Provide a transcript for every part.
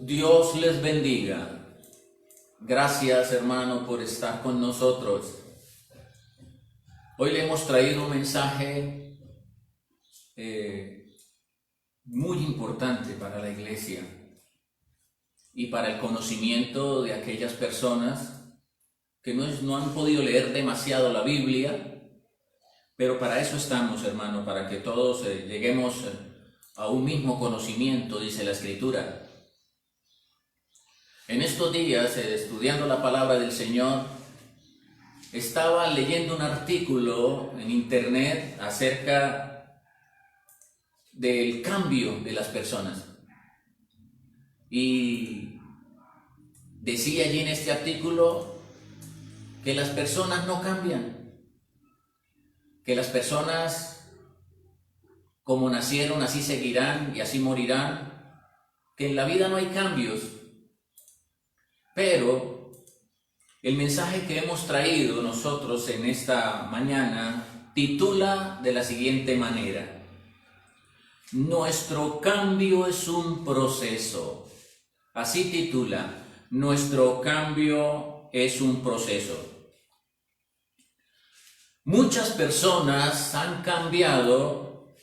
Dios les bendiga. Gracias, hermano, por estar con nosotros. Hoy le hemos traído un mensaje muy importante para la iglesia y para el conocimiento de aquellas personas que no han podido leer demasiado la Biblia, pero para eso estamos, hermano, para que todos lleguemos a un mismo conocimiento, dice la Escritura. En estos días, estudiando la palabra del Señor, estaba leyendo un artículo en internet acerca del cambio de las personas. Y decía allí en este artículo que las personas no cambian, que las personas como nacieron así seguirán y así morirán, que en la vida no hay cambios. Pero el mensaje que hemos traído nosotros en esta mañana titula de la siguiente manera: Nuestro cambio es un proceso. Así titula: Nuestro cambio es un proceso. Muchas personas han cambiado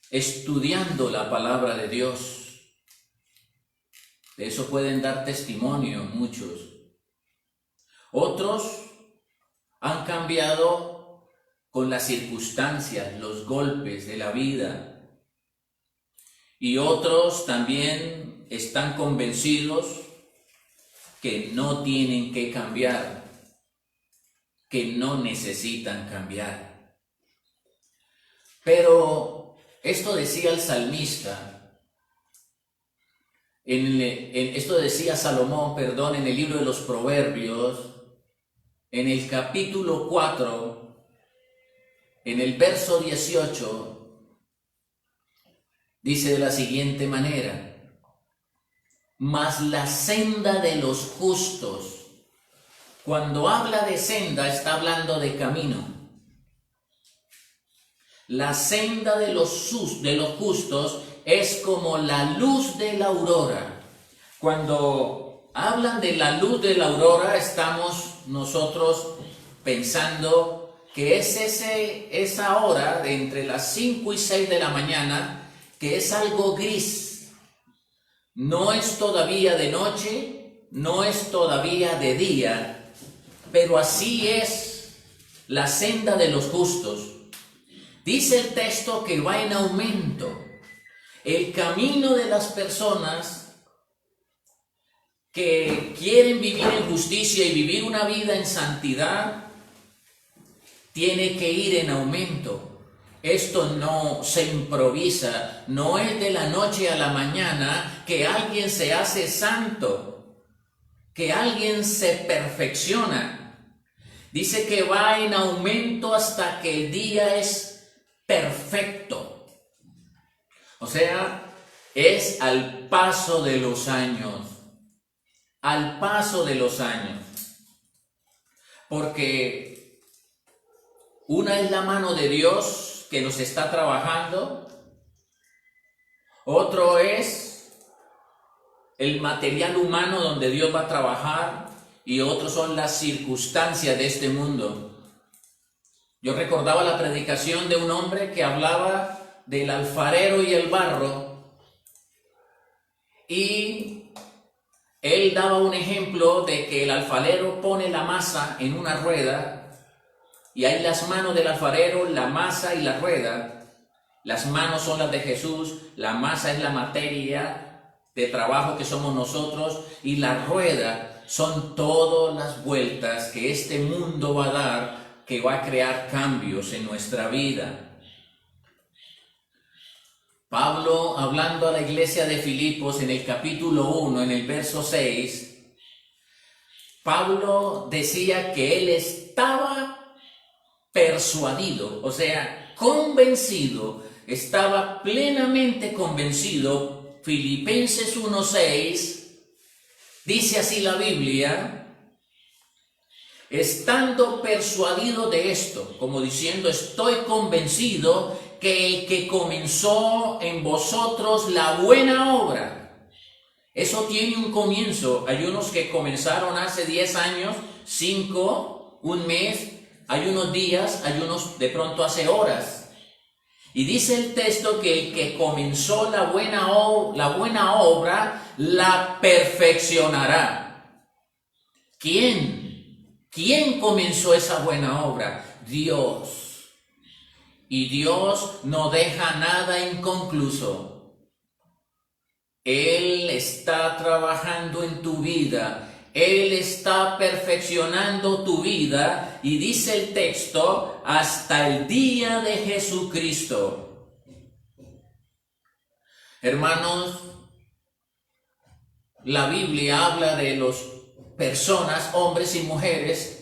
estudiando la palabra de Dios. De eso pueden dar testimonio muchos. Otros han cambiado con las circunstancias, los golpes de la vida. Y otros también están convencidos que no tienen que cambiar, que no necesitan cambiar. Pero esto decía el salmista. Esto decía Salomón, en el libro de los Proverbios, en el capítulo 4, en el verso 18, dice de la siguiente manera: mas la senda de los justos. Cuando habla de senda, está hablando de camino. La senda de los justos es como la luz de la aurora. Cuando hablan de la luz de la aurora, estamos nosotros pensando que es esa hora de entre las 5 y 6 de la mañana, que es algo gris. No es todavía de noche, no es todavía de día, pero así es la senda de los justos. Dice el texto que va en aumento. El camino de las personas que quieren vivir en justicia y vivir una vida en santidad tiene que ir en aumento. Esto no se improvisa, no es de la noche a la mañana que alguien se hace santo, que alguien se perfecciona. Dice que va en aumento hasta que el día es perfecto. O sea, es al paso de los años, al paso de los años. Porque una es la mano de Dios que nos está trabajando, otro es el material humano donde Dios va a trabajar, y otros son las circunstancias de este mundo. Yo recordaba la predicación de un hombre que hablaba del alfarero y el barro, y él daba un ejemplo de que el alfarero pone la masa en una rueda, y hay las manos del alfarero, la masa y la rueda. Las manos son las de Jesús, la masa es la materia de trabajo que somos nosotros, y la rueda son todas las vueltas que este mundo va a dar, que va a crear cambios en nuestra vida. Pablo, hablando a la iglesia de Filipos en el capítulo 1, en el verso 6, Pablo decía que él estaba persuadido, o sea, convencido, estaba plenamente convencido. Filipenses 1:6, dice así la Biblia: estando persuadido de esto, como diciendo, estoy convencido que el que comenzó en vosotros la buena obra, Eso tiene un comienzo. Hay unos que comenzaron hace 10 años, 5, un mes, hay unos días, hay unos de pronto hace horas. Y dice el texto que el que comenzó la buena obra la perfeccionará. ¿Quién? ¿Quién comenzó esa buena obra? Dios. Y Dios no deja nada inconcluso. Él está trabajando en tu vida. Él está perfeccionando tu vida. Y dice el texto, hasta el día de Jesucristo. Hermanos, la Biblia habla de las personas, hombres y mujeres,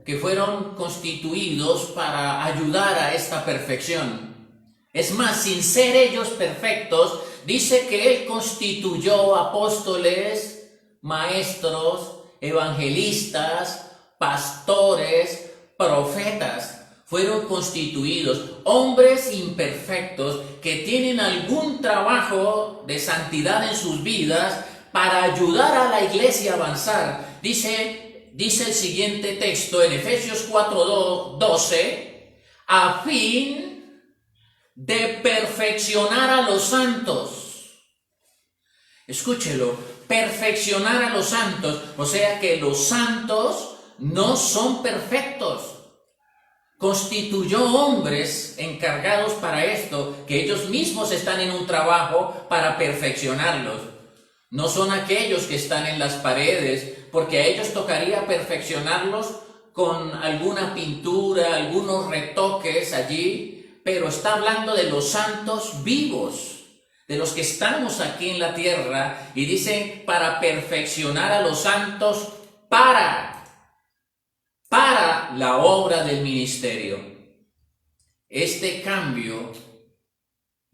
que fueron constituidos para ayudar a esta perfección. Es más, sin ser ellos perfectos, dice que Él constituyó apóstoles, maestros, evangelistas, pastores, profetas. Fueron constituidos hombres imperfectos que tienen algún trabajo de santidad en sus vidas para ayudar a la iglesia a avanzar. Dice el siguiente texto en Efesios 4:12, a fin de perfeccionar a los santos. Escúchelo, perfeccionar a los santos. O sea que los santos no son perfectos. Constituyó hombres encargados para esto, que ellos mismos están en un trabajo para perfeccionarlos. No son aquellos que están en las paredes, porque a ellos tocaría perfeccionarlos con alguna pintura, algunos retoques allí, pero está hablando de los santos vivos, de los que estamos aquí en la tierra, y dice para perfeccionar a los santos para la obra del ministerio. Este cambio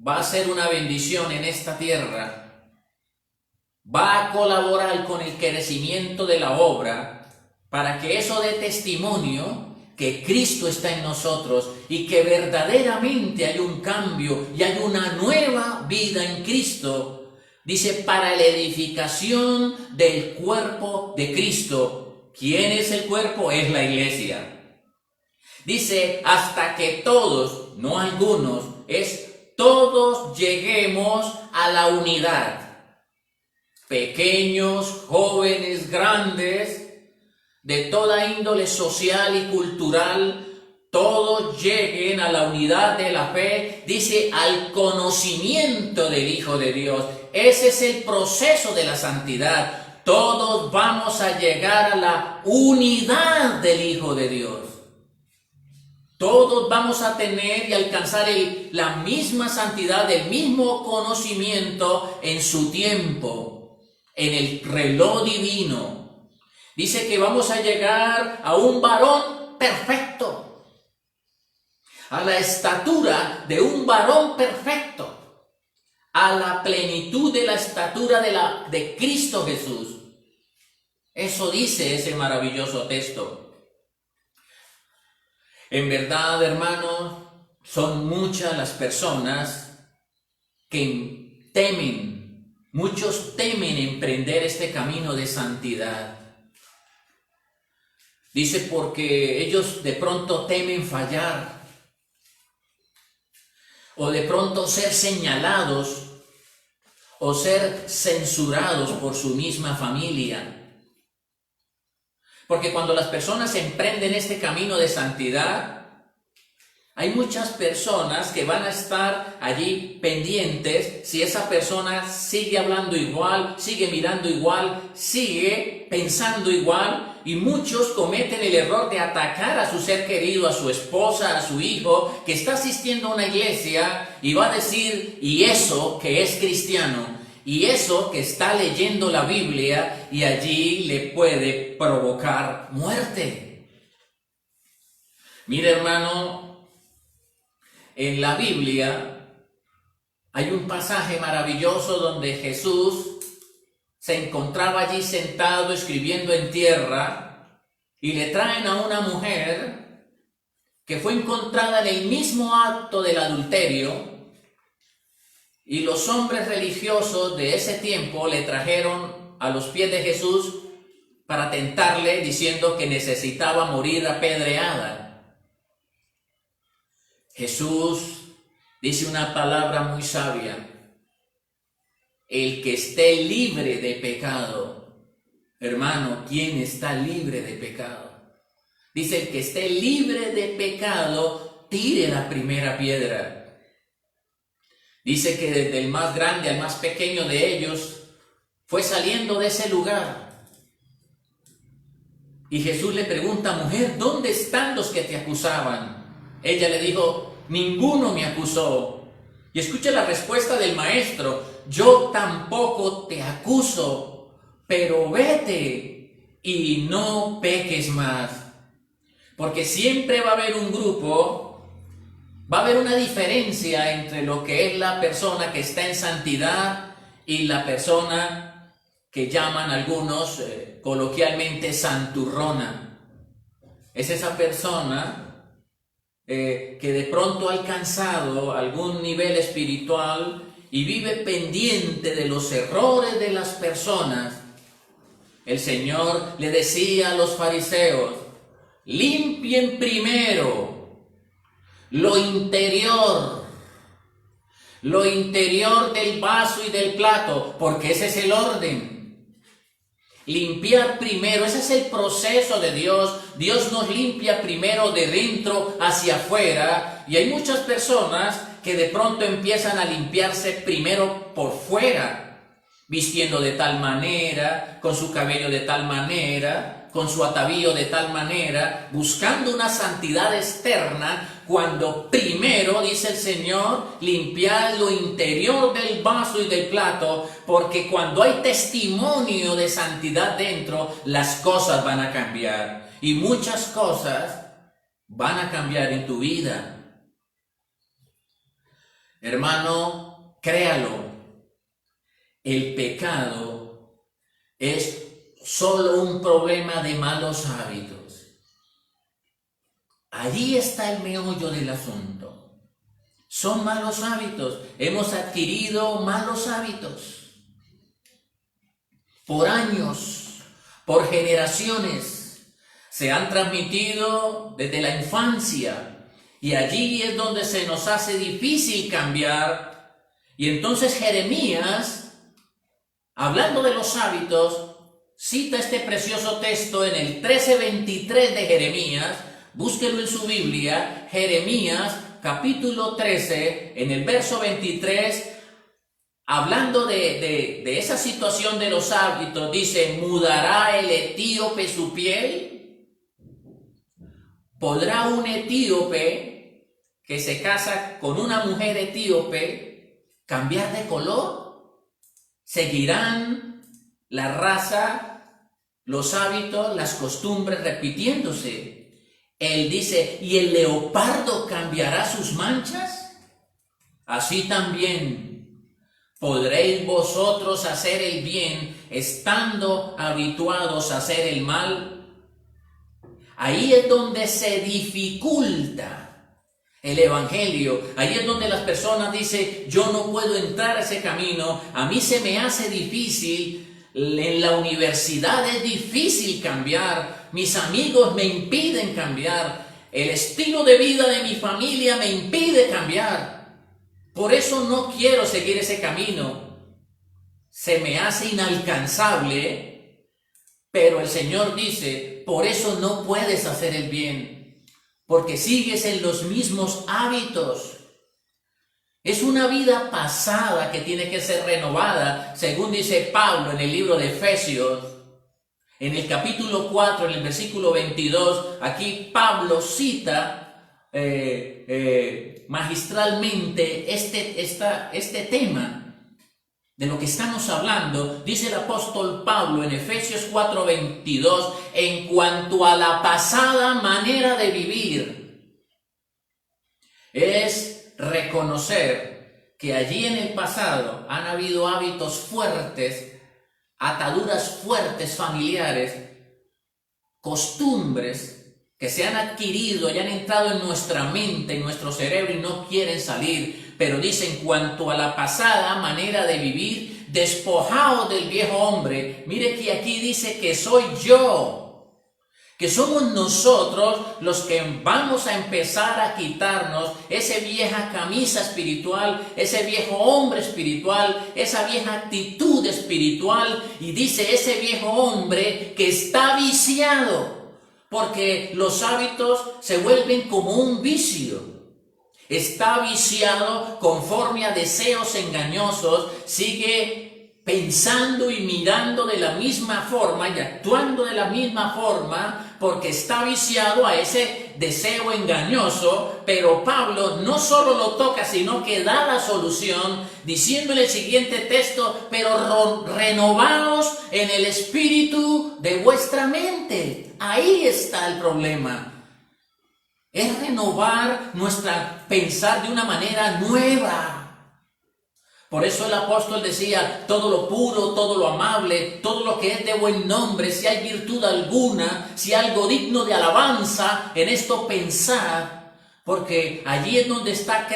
va a ser una bendición en esta tierra, va a colaborar con el crecimiento de la obra para que eso dé testimonio que Cristo está en nosotros y que verdaderamente hay un cambio y hay una nueva vida en Cristo. Dice, para la edificación del cuerpo de Cristo. ¿Quién es el cuerpo? Es la iglesia. Dice, hasta que todos, no algunos, todos lleguemos a la unidad. Pequeños, jóvenes, grandes, de toda índole social y cultural, todos lleguen a la unidad de la fe, dice, al conocimiento del Hijo de Dios. Ese es el proceso de la santidad. Todos vamos a llegar a la unidad del Hijo de Dios. Todos vamos a tener y alcanzar la misma santidad, el mismo conocimiento en su tiempo, en el reloj divino. Dice que vamos a llegar a un varón perfecto, a la estatura de un varón perfecto, a la plenitud de la estatura de Cristo Jesús. Eso dice ese maravilloso texto. En verdad, hermanos, son muchas las personas que temen, muchos temen emprender este camino de santidad. Dice porque ellos de pronto temen fallar, o de pronto ser señalados, o ser censurados por su misma familia. Porque cuando las personas emprenden este camino de santidad, hay muchas personas que van a estar allí pendientes si esa persona sigue hablando igual, sigue mirando igual, sigue pensando igual, y muchos cometen el error de atacar a su ser querido, a su esposa, a su hijo, que está asistiendo a una iglesia, y va a decir, y eso que es cristiano, y eso que está leyendo la Biblia, y allí le puede provocar muerte. Mire, hermano, en la Biblia hay un pasaje maravilloso donde Jesús se encontraba allí sentado escribiendo en tierra, y le traen a una mujer que fue encontrada en el mismo acto del adulterio. Y los hombres religiosos de ese tiempo le trajeron a los pies de Jesús para tentarle, diciendo que necesitaba morir apedreada. Jesús dice una palabra muy sabia: el que esté libre de pecado. Hermano, ¿quién está libre de pecado? Dice: el que esté libre de pecado, tire la primera piedra. Dice que desde el más grande al más pequeño de ellos fue saliendo de ese lugar. Y Jesús le pregunta: mujer, ¿dónde están los que te acusaban? Ella le dijo: ninguno me acusó. Y escucha la respuesta del maestro: yo tampoco te acuso, pero vete y no peques más. Porque siempre va a haber un grupo, va a haber una diferencia entre lo que es la persona que está en santidad y la persona que llaman algunos coloquialmente santurrona. Es esa persona que de pronto ha alcanzado algún nivel espiritual y vive pendiente de los errores de las personas. El Señor le decía a los fariseos: limpien primero lo interior del vaso y del plato, porque ese es el orden. Limpiar primero, ese es el proceso de Dios. Dios nos limpia primero de dentro hacia afuera, y hay muchas personas que de pronto empiezan a limpiarse primero por fuera, vistiendo de tal manera, con su cabello de tal manera, con su atavío de tal manera, buscando una santidad externa, cuando primero, dice el Señor, limpiar lo interior del vaso y del plato, porque cuando hay testimonio de santidad dentro, las cosas van a cambiar, y muchas cosas van a cambiar en tu vida. Hermano, créalo, el pecado es solo un problema de malos hábitos. Allí está el meollo del asunto. Son malos hábitos. Hemos adquirido malos hábitos por años, por generaciones. Se han transmitido desde la infancia, y allí es donde se nos hace difícil cambiar. Y entonces Jeremías, hablando de los hábitos, cita este precioso texto en el 13:23 de Jeremías. Búsquelo en su Biblia, Jeremías capítulo 13, en el verso 23, hablando de esa situación de los hábitos, dice: ¿mudará el etíope su piel? ¿Podrá un etíope que se casa con una mujer etíope cambiar de color? ¿Seguirán la raza, los hábitos, las costumbres repitiéndose? Él dice: ¿y el leopardo cambiará sus manchas? Así también podréis vosotros hacer el bien estando habituados a hacer el mal. Ahí es donde se dificulta el evangelio. Ahí es donde las personas dicen: yo no puedo entrar a ese camino, a mí se me hace difícil. En la universidad es difícil cambiar, mis amigos me impiden cambiar, el estilo de vida de mi familia me impide cambiar. Por eso no quiero seguir ese camino, se me hace inalcanzable. Pero el Señor dice: por eso no puedes hacer el bien, porque sigues en los mismos hábitos. Es una vida pasada que tiene que ser renovada, según dice Pablo en el libro de Efesios, en el capítulo 4, en el versículo 22. Aquí Pablo cita magistralmente este tema de lo que estamos hablando. Dice el apóstol Pablo en Efesios 4:22, en cuanto a la pasada manera de vivir, es reconocer que allí en el pasado han habido hábitos fuertes, ataduras fuertes familiares, costumbres que se han adquirido y han entrado en nuestra mente, en nuestro cerebro, y no quieren salir. pero dice en cuanto a la pasada manera de vivir, despojaos del viejo hombre. Mire que aquí dice que soy yo, que somos nosotros los que vamos a empezar a quitarnos esa vieja camisa espiritual, ese viejo hombre espiritual, esa vieja actitud espiritual, y dice ese viejo hombre que está viciado, porque los hábitos se vuelven como un vicio. Está viciado conforme a deseos engañosos, sigue pensando y mirando de la misma forma y actuando de la misma forma porque está viciado a ese deseo engañoso. Pero Pablo no solo lo toca, sino que da la solución diciéndole el siguiente texto: pero renovaos en el espíritu de vuestra mente. Ahí está el problema. Es renovar nuestra pensar de una manera nueva. Por eso el apóstol decía: todo lo puro, todo lo amable, todo lo que es de buen nombre, si hay virtud alguna, si hay algo digno de alabanza, en esto pensad. Porque allí es donde está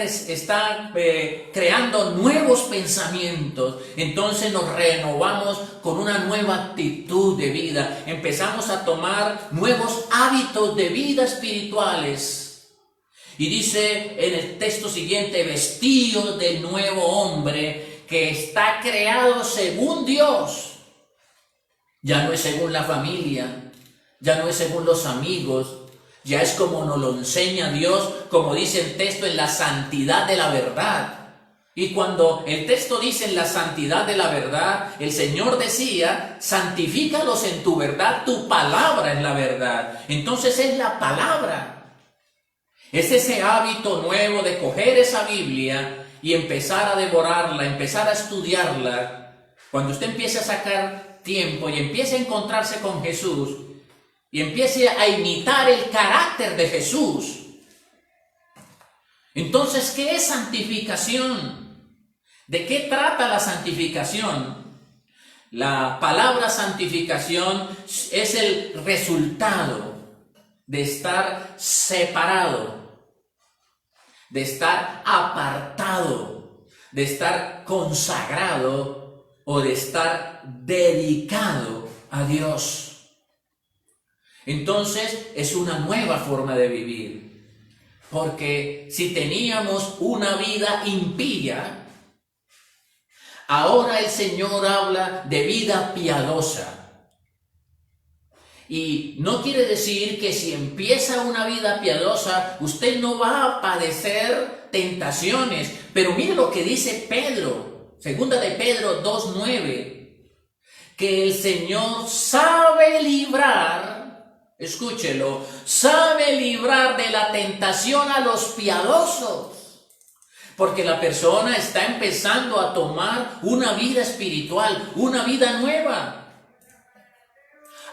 creando nuevos pensamientos. Entonces nos renovamos con una nueva actitud de vida. Empezamos a tomar nuevos hábitos de vida espirituales. Y dice en el texto siguiente: vestíos del nuevo hombre que está creado según Dios. Ya no es según la familia, ya no es según los amigos, ya es como nos lo enseña Dios, como dice el texto, en la santidad de la verdad. Y cuando el texto dice en la santidad de la verdad, el Señor decía: santifícalos en tu verdad, tu palabra es la verdad. Entonces es la palabra. Es ese hábito nuevo de coger esa Biblia y empezar a devorarla, empezar a estudiarla. Cuando usted empiece a sacar tiempo y empiece a encontrarse con Jesús y empiece a imitar el carácter de Jesús. Entonces, ¿qué es santificación? ¿De qué trata la santificación? La palabra santificación es el resultado de estar separado, de estar apartado, de estar consagrado o de estar dedicado a Dios. Entonces es una nueva forma de vivir, porque si teníamos una vida impía, ahora el Señor habla de vida piadosa. Y no quiere decir que si empieza una vida piadosa, usted no va a padecer tentaciones. Pero mire lo que dice Pedro, segunda de Pedro 2:9, que el Señor sabe librar, escúchelo, sabe librar de la tentación a los piadosos. Porque la persona está empezando a tomar una vida espiritual, una vida nueva.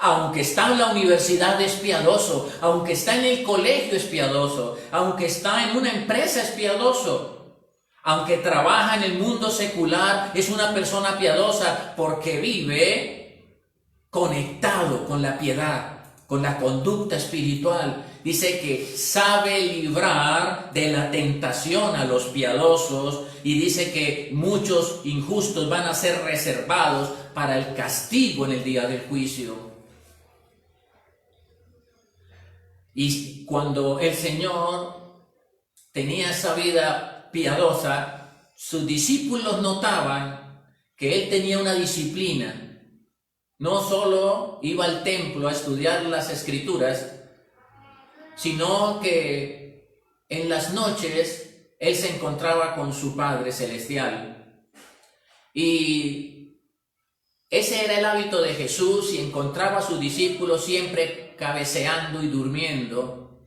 Aunque está en la universidad es piadoso, aunque está en el colegio es piadoso, aunque está en una empresa es piadoso, aunque trabaja en el mundo secular es una persona piadosa porque vive conectado con la piedad, con la conducta espiritual. Dice que sabe librar de la tentación a los piadosos y dice que muchos injustos van a ser reservados para el castigo en el día del juicio. Y cuando el Señor tenía esa vida piadosa, sus discípulos notaban que Él tenía una disciplina. No solo iba al templo a estudiar las Escrituras, sino que en las noches Él se encontraba con su Padre Celestial. Y ese era el hábito de Jesús, y encontraba a sus discípulos siempre cabeceando y durmiendo.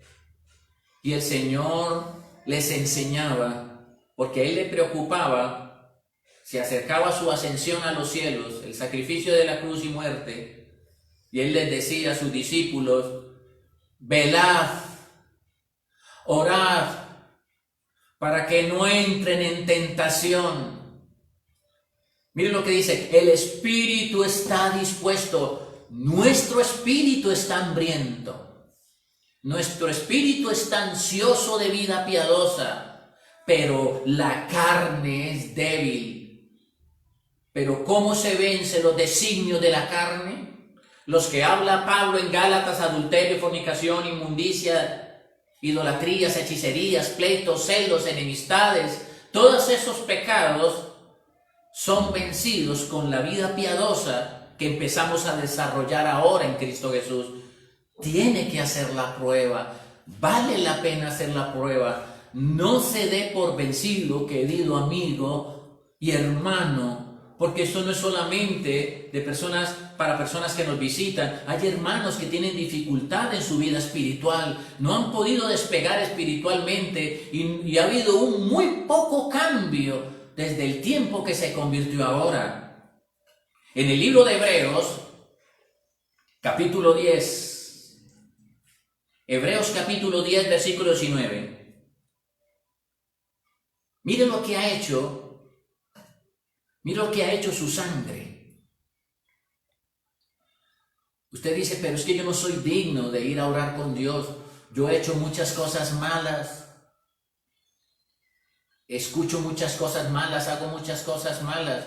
Y el Señor les enseñaba, porque a Él le preocupaba, se acercaba a su ascensión a los cielos, el sacrificio de la cruz y muerte, y Él les decía a sus discípulos: velad, orad, para que no entren en tentación. Miren lo que dice: el espíritu está dispuesto, nuestro espíritu está hambriento, nuestro espíritu está ansioso de vida piadosa, pero la carne es débil. Pero ¿cómo se vence los designios de la carne? Los que habla Pablo en Gálatas: adulterio, fornicación, inmundicia, idolatrías, hechicerías, pleitos, celos, enemistades. Todos esos pecados son vencidos con la vida piadosa que empezamos a desarrollar ahora en Cristo Jesús. Tiene que hacer la prueba. Vale la pena hacer la prueba. No se dé por vencido, querido amigo y hermano, porque esto no es solamente para personas que nos visitan. Hay hermanos que tienen dificultad en su vida espiritual, no han podido despegar espiritualmente y ha habido un muy poco cambio desde el tiempo que se convirtió ahora. En el libro de Hebreos, capítulo 10, Hebreos capítulo 10, versículo 19. Mire lo que ha hecho, mire lo que ha hecho su sangre. Usted dice: pero es que yo no soy digno de ir a orar con Dios. Yo he hecho muchas cosas malas. Escucho muchas cosas malas, hago muchas cosas malas.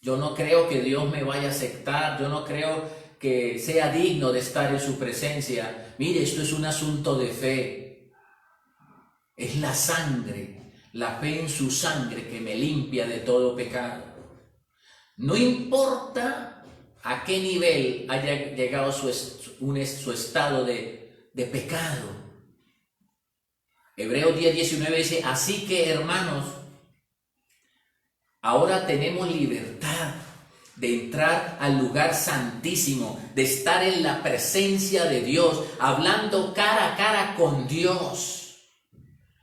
Yo no creo que Dios me vaya a aceptar. Yo no creo que sea digno de estar en su presencia. Mire, esto es un asunto de fe. Es la sangre, la fe en su sangre que me limpia de todo pecado. No importa a qué nivel haya llegado su estado de pecado. Hebreos 10, 19 dice: así que, hermanos, ahora tenemos libertad de entrar al lugar santísimo, de estar en la presencia de Dios, hablando cara a cara con Dios,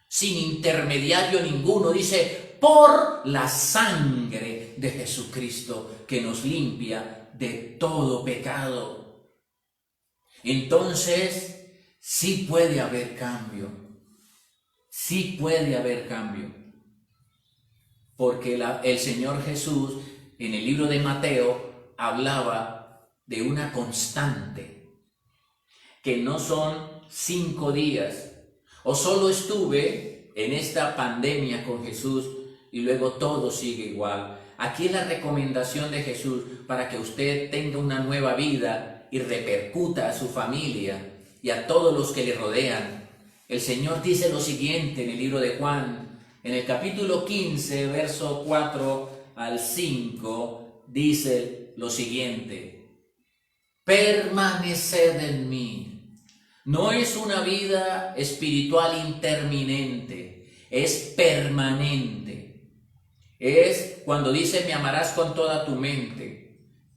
sin intermediario ninguno. Dice: por la sangre de Jesucristo que nos limpia de todo pecado. Entonces, sí puede haber cambio. Sí puede haber cambio. Porque el Señor Jesús en el libro de Mateo hablaba de una constante, que no son 5 días, o solo estuve en esta pandemia con Jesús y luego todo sigue igual. Aquí es la recomendación de Jesús para que usted tenga una nueva vida y repercuta a su familia y a todos los que le rodean. El Señor dice lo siguiente en el libro de Juan, en el capítulo 15, verso 4 al 5, dice lo siguiente: permaneced en mí. No es una vida espiritual interminente, es permanente. Es cuando dice: me amarás con toda tu mente.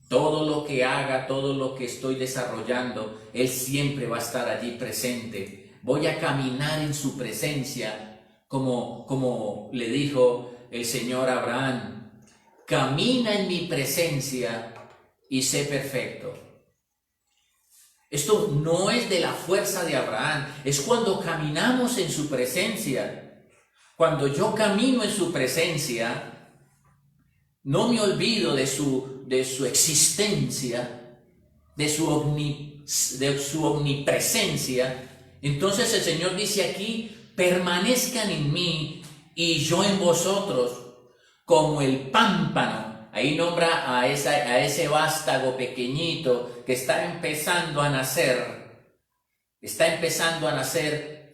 Todo lo que haga, todo lo que estoy desarrollando, Él siempre va a estar allí presente. Voy a caminar en su presencia, como le dijo el Señor a Abraham: camina en mi presencia y sé perfecto. Esto no es de la fuerza de Abraham, es cuando caminamos en su presencia. Cuando yo camino en su presencia, no me olvido de su existencia, de su omnipresencia. Entonces el Señor dice aquí: permanezcan en mí y yo en vosotros, como el pámpano. Ahí nombra a ese vástago pequeñito que está empezando a nacer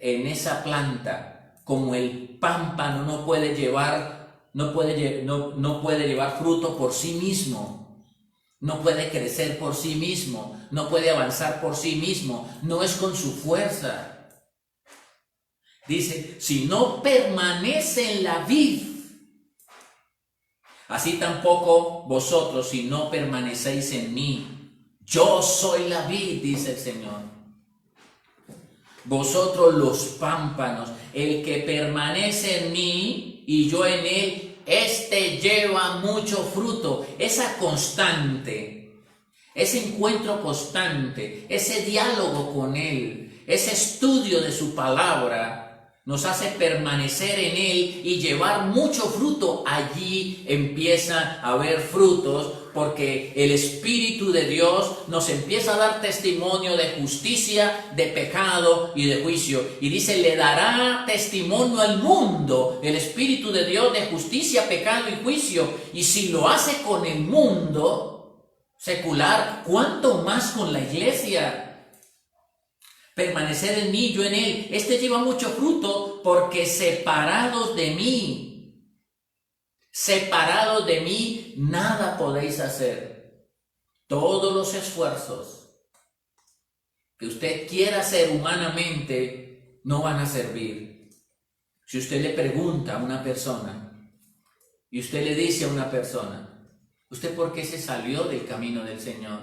en esa planta. Como el pámpano no puede llevar fruto por sí mismo, no puede crecer por sí mismo, no puede avanzar por sí mismo, no es con su fuerza. Dice: si no permanece en la vid, así tampoco vosotros si no permanecéis en mí. Yo soy la vid, dice el Señor. Vosotros los pámpanos. El que permanece en mí y yo en él, este lleva mucho fruto. Esa constante, ese encuentro constante, ese diálogo con Él, ese estudio de su palabra, nos hace permanecer en Él y llevar mucho fruto, allí empieza a haber frutos, porque el Espíritu de Dios nos empieza a dar testimonio de justicia, de pecado y de juicio. Y dice, le dará testimonio al mundo el Espíritu de Dios de justicia, pecado y juicio. Y si lo hace con el mundo secular, ¿cuánto más con la iglesia? Permanecer en mí, yo en Él. Este lleva mucho fruto, porque separados de mí, nada podéis hacer. Todos los esfuerzos que usted quiera hacer humanamente no van a servir. Si usted le pregunta a una persona y usted le dice a una persona, ¿usted por qué se salió del camino del Señor?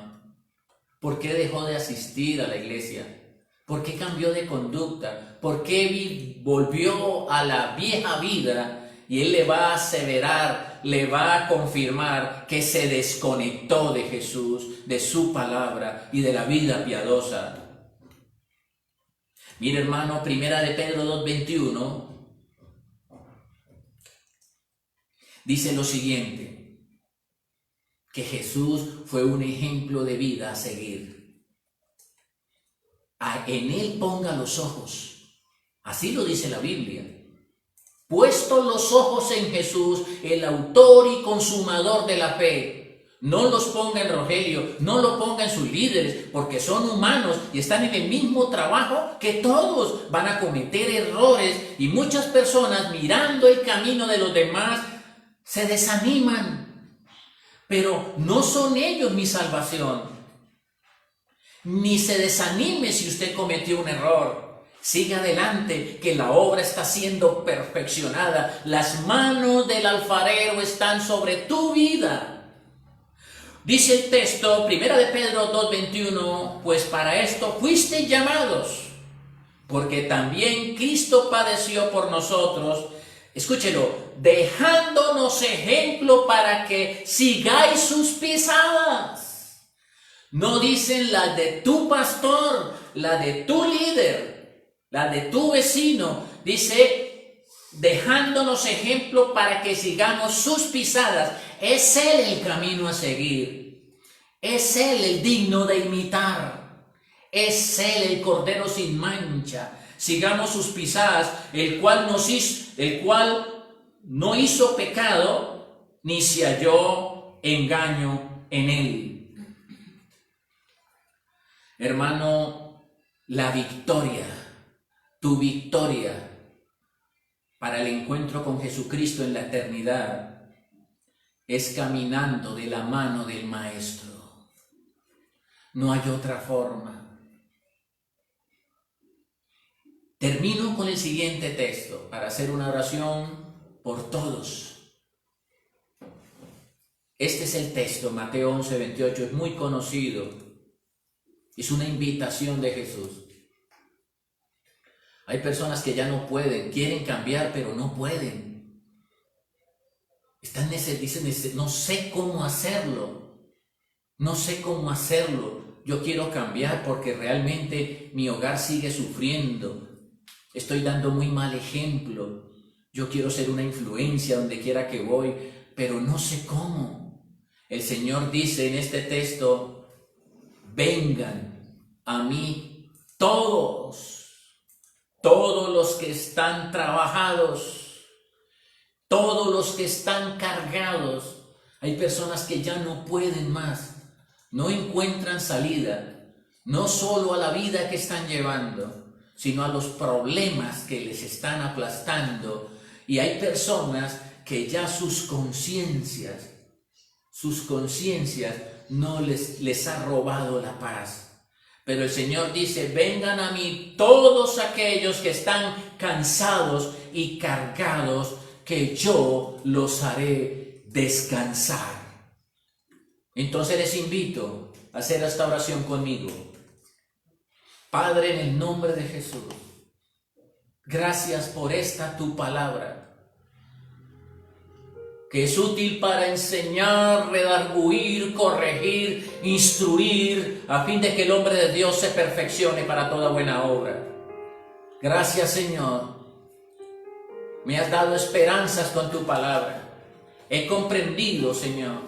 ¿Por qué dejó de asistir a la iglesia? ¿Por qué cambió de conducta? ¿Por qué volvió a la vieja vida? Y él le va a aseverar, le va a confirmar que se desconectó de Jesús, de su palabra y de la vida piadosa. Mire, hermano, Primera de Pedro 2:21 dice lo siguiente, que Jesús fue un ejemplo de vida a seguir. En Él ponga los ojos. Así lo dice la Biblia. Puestos los ojos en Jesús, el autor y consumador de la fe. No los ponga en Rogelio, no lo ponga en sus líderes, porque son humanos y están en el mismo trabajo que todos. Van a cometer errores y muchas personas, mirando el camino de los demás, se desaniman. Pero no son ellos mi salvación. Ni se desanime si usted cometió un error. Siga adelante, que la obra está siendo perfeccionada. Las manos del alfarero están sobre tu vida. Dice el texto, Primera de Pedro 2:21, pues para esto fuisteis llamados, porque también Cristo padeció por nosotros. Escúchelo, dejándonos ejemplo para que sigáis sus pisadas. No dicen la de tu pastor, la de tu líder, la de tu vecino. Dice, dejándonos ejemplo para que sigamos sus pisadas. Es Él el camino a seguir. Es Él el digno de imitar. Es Él el Cordero sin mancha. Sigamos sus pisadas, el cual no hizo pecado, ni se halló engaño en Él. Hermano, la victoria, tu victoria para el encuentro con Jesucristo en la eternidad es caminando de la mano del Maestro. No hay otra forma. Termino con el siguiente texto para hacer una oración por todos. Este es el texto, Mateo 11:28, es muy conocido. Es una invitación de Jesús. Hay personas que ya no pueden, quieren cambiar, pero no pueden. Dicen, no sé cómo hacerlo. No sé cómo hacerlo. Yo quiero cambiar porque realmente mi hogar sigue sufriendo. Estoy dando muy mal ejemplo. Yo quiero ser una influencia donde quiera que voy, pero no sé cómo. El Señor dice en este texto, vengan a mí todos los que están trabajados, todos los que están cargados. Hay personas que ya no pueden más, no encuentran salida, no solo a la vida que están llevando, sino a los problemas que les están aplastando. Y hay personas que ya sus conciencias no les ha robado la paz. Pero el Señor dice, vengan a mí todos aquellos que están cansados y cargados, que yo los haré descansar. Entonces les invito a hacer esta oración conmigo. Padre, en el nombre de Jesús, gracias por esta tu palabra, que es útil para enseñar, redarguir, corregir, instruir, a fin de que el hombre de Dios se perfeccione para toda buena obra. Gracias, Señor, Me has dado esperanzas con tu palabra. He comprendido, Señor,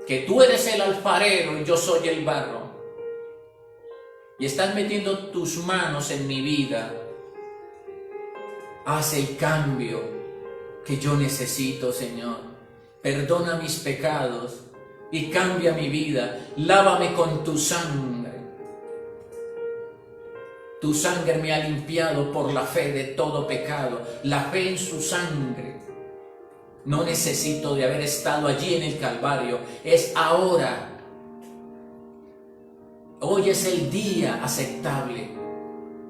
que tú eres el alfarero y yo soy el barro. Y estás metiendo tus manos en mi vida. Haz el cambio que yo necesito, Señor. Perdona mis pecados y cambia mi vida. Lávame con tu sangre. Tu sangre me ha limpiado por la fe de todo pecado. La fe en su sangre. No necesito de haber estado allí en el Calvario. Es ahora. Hoy es el día aceptable.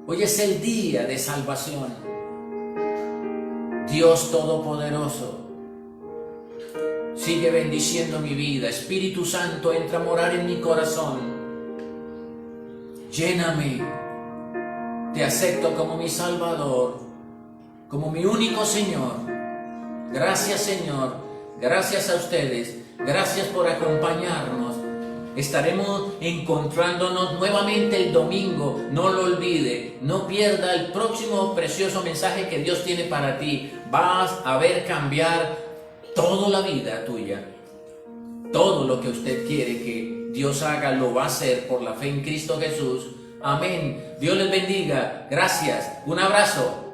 Hoy es el día de salvación. Dios Todopoderoso, sigue bendiciendo mi vida. Espíritu Santo, entra a morar en mi corazón. Lléname. Te acepto como mi Salvador, como mi único Señor. Gracias, Señor. Gracias a ustedes. Gracias por acompañarnos. Estaremos encontrándonos nuevamente el domingo. No lo olvide. No pierda el próximo precioso mensaje que Dios tiene para ti. Vas a ver cambiar toda la vida tuya. Todo lo que usted quiere que Dios haga, lo va a hacer por la fe en Cristo Jesús. Amén. Dios les bendiga. Gracias. Un abrazo.